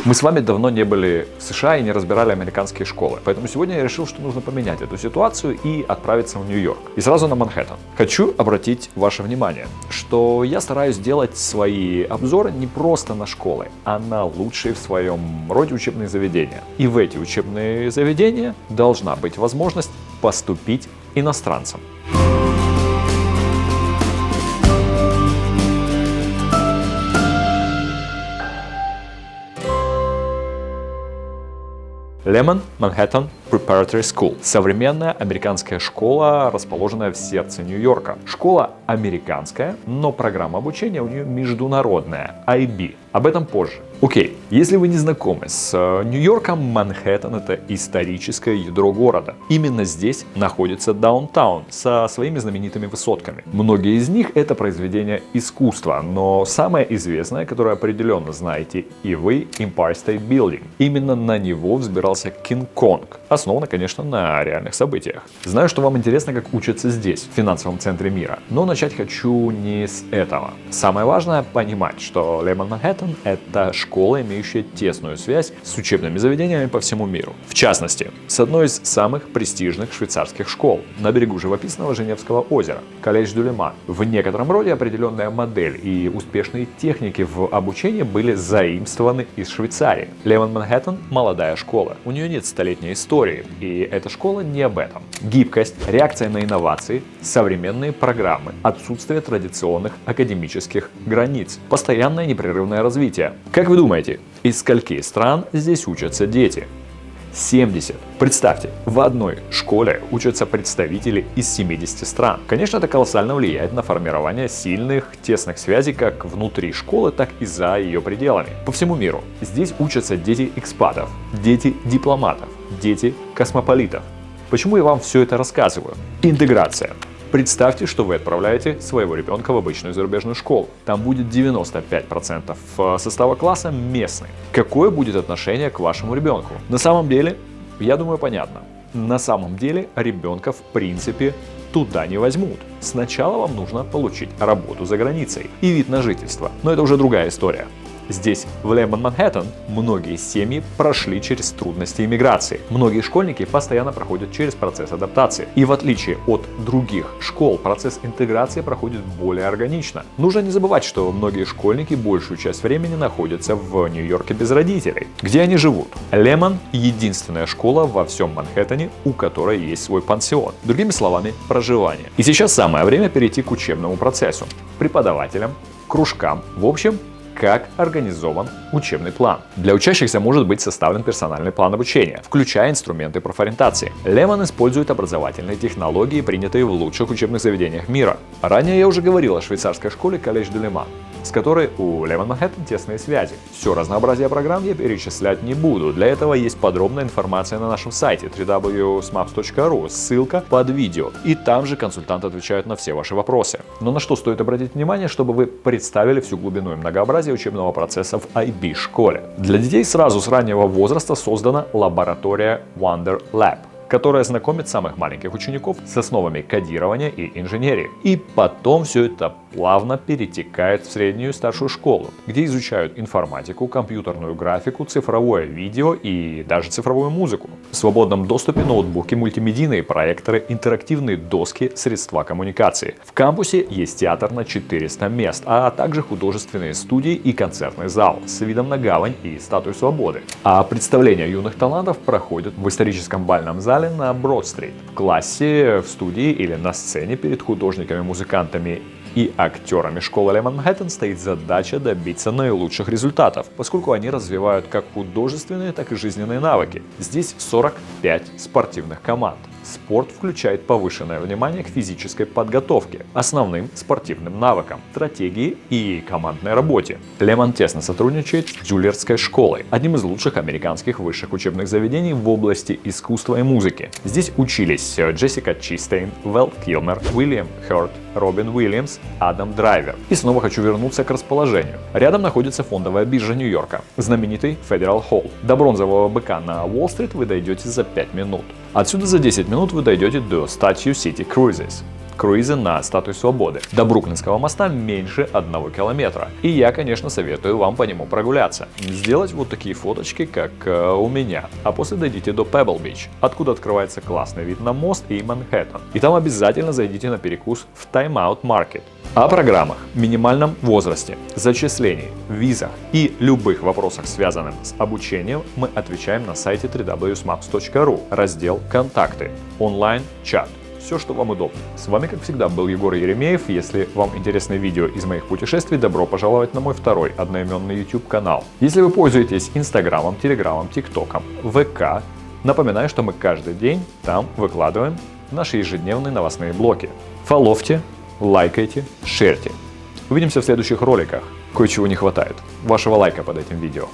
Мы с вами давно не были в США и не разбирали американские школы, поэтому сегодня я решил, что нужно поменять эту ситуацию и отправиться в Нью-Йорк. И сразу на Манхэттен. Хочу обратить ваше внимание, что я стараюсь делать свои обзоры не просто на школы, а на лучшие в своем роде учебные заведения. И в эти учебные заведения должна быть возможность поступить иностранцам. Лемон Манхэттен Preparatory School. Современная американская школа, расположенная в сердце Нью-Йорка. Школа американская, но программа обучения у нее международная, IB. Об этом позже. Окей, если вы не знакомы с Нью-Йорком, Манхэттен — это историческое ядро города. Именно здесь находится даунтаун со своими знаменитыми высотками. Многие из них — это произведения искусства, но самое известное, которое определенно знаете и вы, Empire State Building. Именно на него взбирался Кинг-Конг. Основано, конечно, на реальных событиях. Знаю, что вам интересно, как учатся здесь, в финансовом центре мира, но начать хочу не с этого. Самое важное — понимать, что Лемон Манхэттен — это школа, имеющая тесную связь с учебными заведениями по всему миру. В частности, с одной из самых престижных швейцарских школ на берегу живописного Женевского озера – Колледж дю Леман. В некотором роде определенная модель и успешные техники в обучении были заимствованы из Швейцарии. Лемон Манхэттен – молодая школа. У нее нет столетней истории, и эта школа не об этом. Гибкость, реакция на инновации, современные программы, отсутствие традиционных академических границ, постоянное непрерывное развитие. Как вы думаете, из скольких стран здесь учатся дети? 70. Представьте, в одной школе учатся представители из 70 стран. Конечно, это колоссально влияет на формирование сильных, тесных связей как внутри школы, так и за ее пределами. По всему миру. Здесь учатся дети экспатов, дети дипломатов, дети космополитов. Почему я вам все это рассказываю? Интеграция. Представьте, что вы отправляете своего ребенка в обычную зарубежную школу. Там будет 95% состава класса местный. Какое будет отношение к вашему ребенку? На самом деле, я думаю, понятно. На самом деле, ребенка в принципе туда не возьмут. Сначала вам нужно получить работу за границей и вид на жительство. Но это уже другая история. Здесь, в Лемон Манхэттен, многие семьи прошли через трудности иммиграции. Многие школьники постоянно проходят через процесс адаптации. И в отличие от других школ, процесс интеграции проходит более органично. Нужно не забывать, что многие школьники большую часть времени находятся в Нью-Йорке без родителей. Где они живут? Лемон – единственная школа во всем Манхэттене, у которой есть свой пансион. Другими словами, проживание. И сейчас самое время перейти к учебному процессу. Преподавателям, кружкам, в общем, как организован учебный план. Для учащихся может быть составлен персональный план обучения, включая инструменты профориентации. Лемон использует образовательные технологии, принятые в лучших учебных заведениях мира. Ранее я уже говорил о швейцарской школе Колледж дю Леман, с которой у Лемон Манхэттен тесные связи. Все разнообразие программ я перечислять не буду. Для этого есть подробная информация на нашем сайте www.smaps.ru, ссылка под видео. И там же консультанты отвечают на все ваши вопросы. Но на что стоит обратить внимание, чтобы вы представили всю глубину и многообразие учебного процесса в IB-школе. Для детей сразу с раннего возраста создана лаборатория Wonder Lab, которая знакомит самых маленьких учеников с основами кодирования и инженерии. И потом все это плавно перетекает в среднюю и старшую школу, где изучают информатику, компьютерную графику, цифровое видео и даже цифровую музыку. В свободном доступе ноутбуки, мультимедийные проекторы, интерактивные доски, средства коммуникации. В кампусе есть театр на 400 мест, а также художественные студии и концертный зал с видом на гавань и Статую Свободы. А представления юных талантов проходят в историческом бальном зале на Брод-стрит, в классе, в студии или на сцене перед художниками, музыкантами и актерами школы Лемон Манхэттен стоит задача добиться наилучших результатов, поскольку они развивают как художественные, так и жизненные навыки. Здесь 45 спортивных команд. Спорт включает повышенное внимание к физической подготовке, основным спортивным навыкам, стратегии и командной работе. Лемон тесно сотрудничает с Джульярдской школой, одним из лучших американских высших учебных заведений в области искусства и музыки. Здесь учились Джессика Чистейн, Вэл Килмер, Уильям Хёрд, Робин Уильямс, Адам Драйвер. И снова хочу вернуться к расположению. Рядом находится фондовая биржа Нью-Йорка, знаменитый Федерал Холл. До бронзового быка на Уолл-стрит вы дойдете за 5 минут. Отсюда за 10 минут вы дойдете до Statue City Cruises. Круизы на Статуе Свободы. До Бруклинского моста меньше 1 километра. И я, конечно, советую вам по нему прогуляться. Сделать вот такие фоточки, как у меня. А после дойдите до Пебл-Бич, откуда открывается классный вид на мост и Манхэттен. И там обязательно зайдите на перекус в Time Out Market. О программах, минимальном возрасте, зачислении, визах и любых вопросах, связанных с обучением, мы отвечаем на сайте www.smaps.ru, раздел «Контакты», онлайн-чат. Все, что вам удобно. С вами, как всегда, был Егор Еремеев. Если вам интересны видео из моих путешествий, добро пожаловать на мой второй одноименный YouTube канал. Если вы пользуетесь Инстаграмом, Телеграмом, ТикТоком, ВК, напоминаю, что мы каждый день там выкладываем наши ежедневные новостные блоки. Фолловьте, лайкайте, шерьте. Увидимся в следующих роликах. Кое-чего не хватает. Вашего лайка под этим видео.